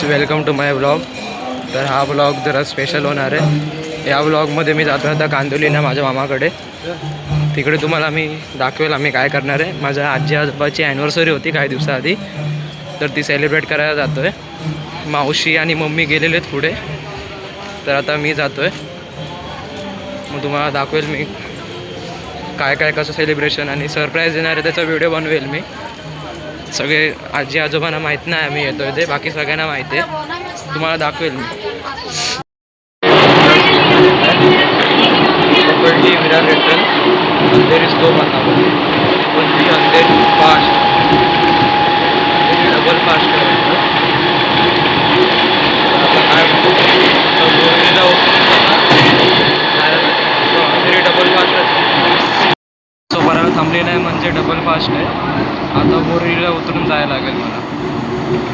Guys, welcome to my blog. तर हा blog जरा स्पेशल होणार आहे. या ब्लॉगमध्ये मी जातो आता कांदिवलीला माझ्या मामाकडे. तिकडे तुम्हाला मी दाखवेल आम्ही काय करणार आहे. माझ्या आजी आजोबाची ॲनिव्हर्सरी होती काही दिवसाआधी, तर ती सेलिब्रेट करायला जातो आहे. मावशी आणि मम्मी गेलेले आहेत पुढे, तर आता मी जातो आहे. मग तुम्हाला दाखवेल मी काय काय कसं सेलिब्रेशन आणि सरप्राईज देणार आहे त्याचा व्हिडिओ बनवेल मी. सगळे आजी आजोबांना माहीत नाही आम्ही येतो आहे ते, बाकी सगळ्यांना माहिती आहे. तुम्हाला दाखवेल मी. विरार रिटर्न अंधेरी स्लो बनावं पण ती अंधेरी फास्ट डबल फास्ट करायचं. आता काय अंधेरी डबल फास्ट सोबत थांबलेलं आहे म्हणजे डबल फास्ट आहे. आता बोरीला उतरून जायला लागेल मला.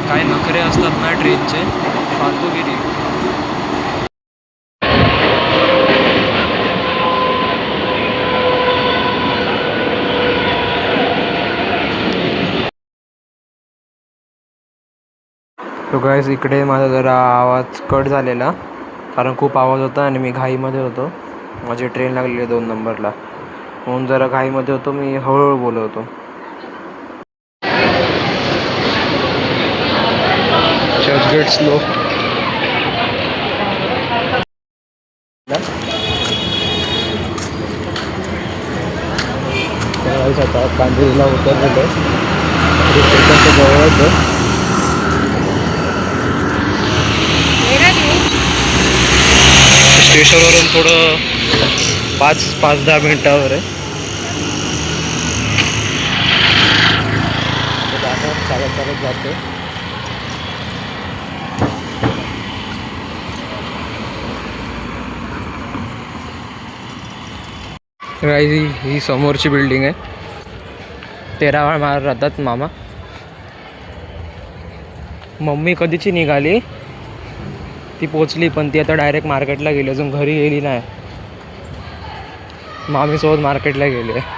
काय नखरे असतात ना ट्रेनचे, फालतूगिरी. तो गाईस, इकडे माझा जरा आवाज कट झालेला कारण खूप आवाज होता आणि मी घाईमध्ये होतो. माझी ट्रेन लागलेली 2 नंबरला, म्हणून जरा घाईमध्ये होतो. मी हळूहळू बोलवतो. चर्चगेट स्लो. आता कांदिवलीला उतरलेलो स्टेशनच्या जवळच आहे. स्टेशनवरून थोडं 5-10 मिनिटावर आहे. चालत जातो. ही समोरची बिल्डिंग आहे. 13 माळ राहतात मामा. मम्मी कधीची निघाली, ती पोचली पण ती आता डायरेक्ट मार्केटला गेली, अजून घरी गेली नाही. मामीसोबत मार्केटला गेली आहे.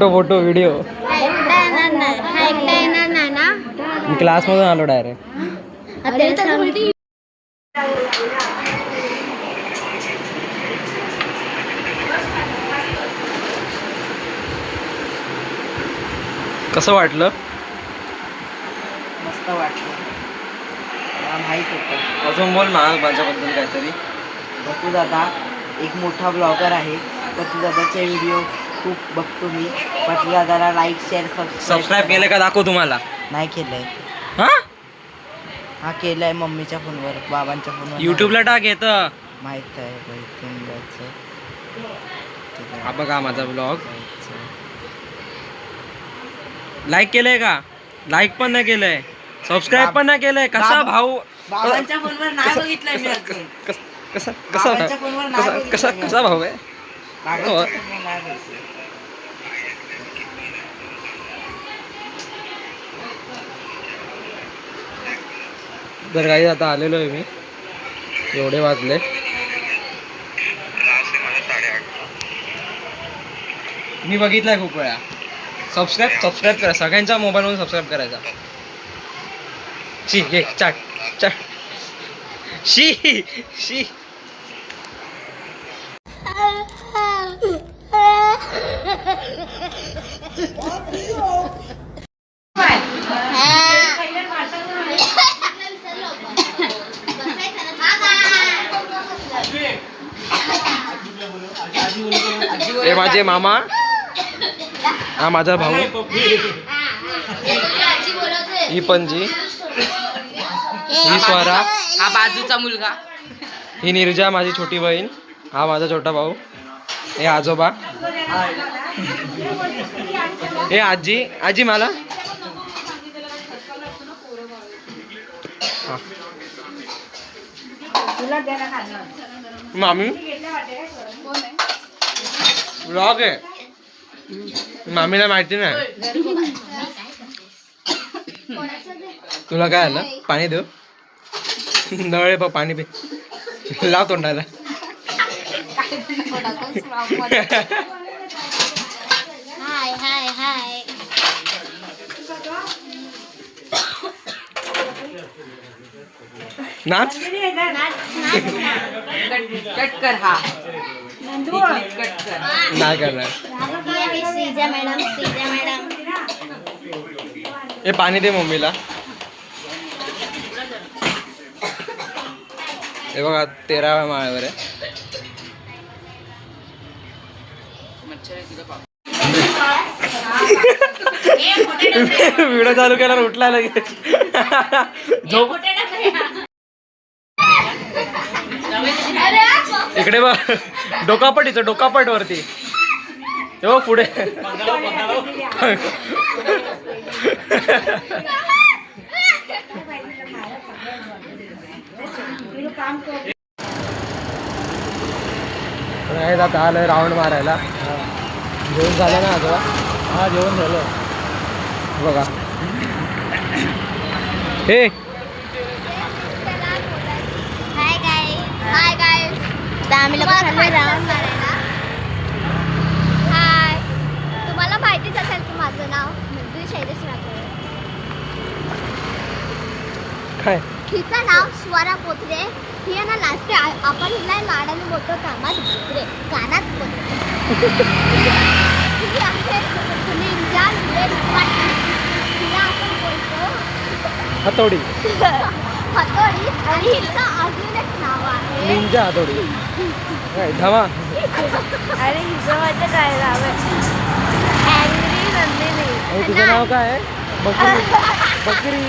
Photo video. मी क्लासमधून आलो डायरेक्ट. कसं वाटलं? मस्त वाटलं. मला माहीत होतं. अजून बोल ना माझ्याबद्दल काहीतरी. बतू दादा एक मोठा ब्लॉगर आहे. बतू दादाचे व्हिडिओ खूप बघतो मी. बतू दादाला लाईक शेअर सबस्क्राईब केलं का दाखव तुम्हाला? नाही केलंय. हा केलंय मम्मीच्या फोनवर, बाबांच्या फोनवर. यूट्यूबला टाक येतं. माहित आहे. हा बघा माझा ब्लॉग. लाईक केलंय का? लाईक पण नाही केलंय, सबस्क्राईब पण नाही केलंय. कसा भाऊ? बाबांच्या फोनवर नाही बघितलंय मी अजून. कसा भाऊ आहे? तर काही आता आलेलो आहे मी. एवढे वाजले. मी बघितलंय खूप वेळा. सबस्क्राईब करा. सगळ्यांच्या मोबाईलवरून सबस्क्राईब करायचा. शी घे चाट. शी हे माझे मामा, हा माझा भाऊ, ही पणजी, ही स्वरा, हा बाजूचा मुलगा, ही निर्जा माझी छोटी बहीण, हा माझा छोटा भाऊ, हे आजोबा, हे आजी मला मामी ब्लॉग आहे मामीला माहिती नाही. तुला काय आलं पाणी देऊ नळे बघ पाणी पे लाव तोंडाला. हाय हाय हाय. नाच कट कर हा कट कर. नाही करणार. Shrija madam Shrija madam. हे पाणी दे मम्मीला. हे बघा 13व्या माळ्यावर आहे. व्हिडिओ चालू केल्यावर उठला लगेच. झोप इकडे बघ डोकापटीचं डोकापट वरती हे बघ पुढे. आता आलोय राऊंड मारायला. जेवण झालं ना आता. हा जेवण झालं बघा. हे हाय गाय तर आम्ही लोक चाललोय राऊंड मारायला. हाय तुम्हाला माहितीच असेल की माझं नाव मंजू शैलेश राठोड. काय हिचं नाव स्वरा पोत्रे. ही आहे ना लाजते. आपण हिला लाडाने बोलतो कामात बोत्रे कानात बोत्रे. ही आहे निंजा विलेज पाटील. हिला आपण बोलतो हातोडी हतोडी. आणि हिचं अजून एक नाव आहे निंजा हातोडी. काय धावा. आणि हिचं माझं काय नाव आहे अँग्री नंदिनी. आणि तुझं नाव काय आहे. बकरी बकरी.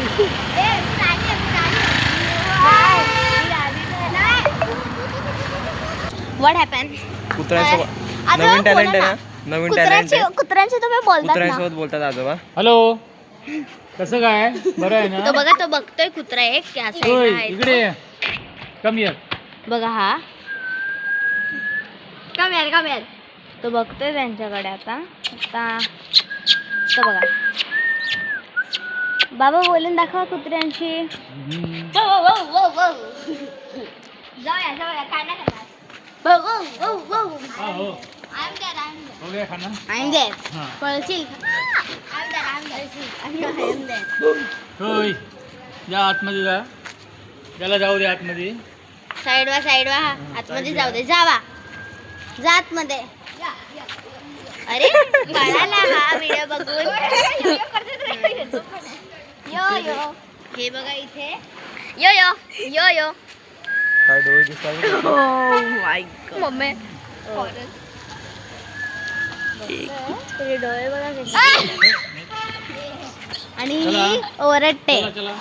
What happened? कुत्र्यांसोबत आजोबा नवीन टॅलेंट बोला आहे ना. नवीन टॅलेंट आहे. कुत्र्यांशी तुम्ही बोलतात ना. कुत्र्यांसोबत बोलतात आजोबा. हॅलो कसं काय बरं आहे तो ना. बघा तो बघतोय कुत्रा एक की असा होय इकडे आहे इकडे ये. कम ये. तो. बघा हा कमेल तो बघतोय त्यांच्याकडे आता. तो बघा बाबा बोलून दाखवा कुत्र्यांशी. जाऊया काय नाही करणार. हा हो I'm there. हो गया खाना. I'm there. हां पळशील. I'm there. होय जा आतमध्ये जा. त्याला जाऊ दे आतमध्ये. साईड वा आतमध्ये जाऊ दे. जावा जा आतमध्ये. अरे कळाला हा व्हिडिओ बघून. यो हे बघा इथे यो काय डोळे दिसतात. मम्मी तुझे डोळे बघा कसे. आणि चला. ओरडते. चला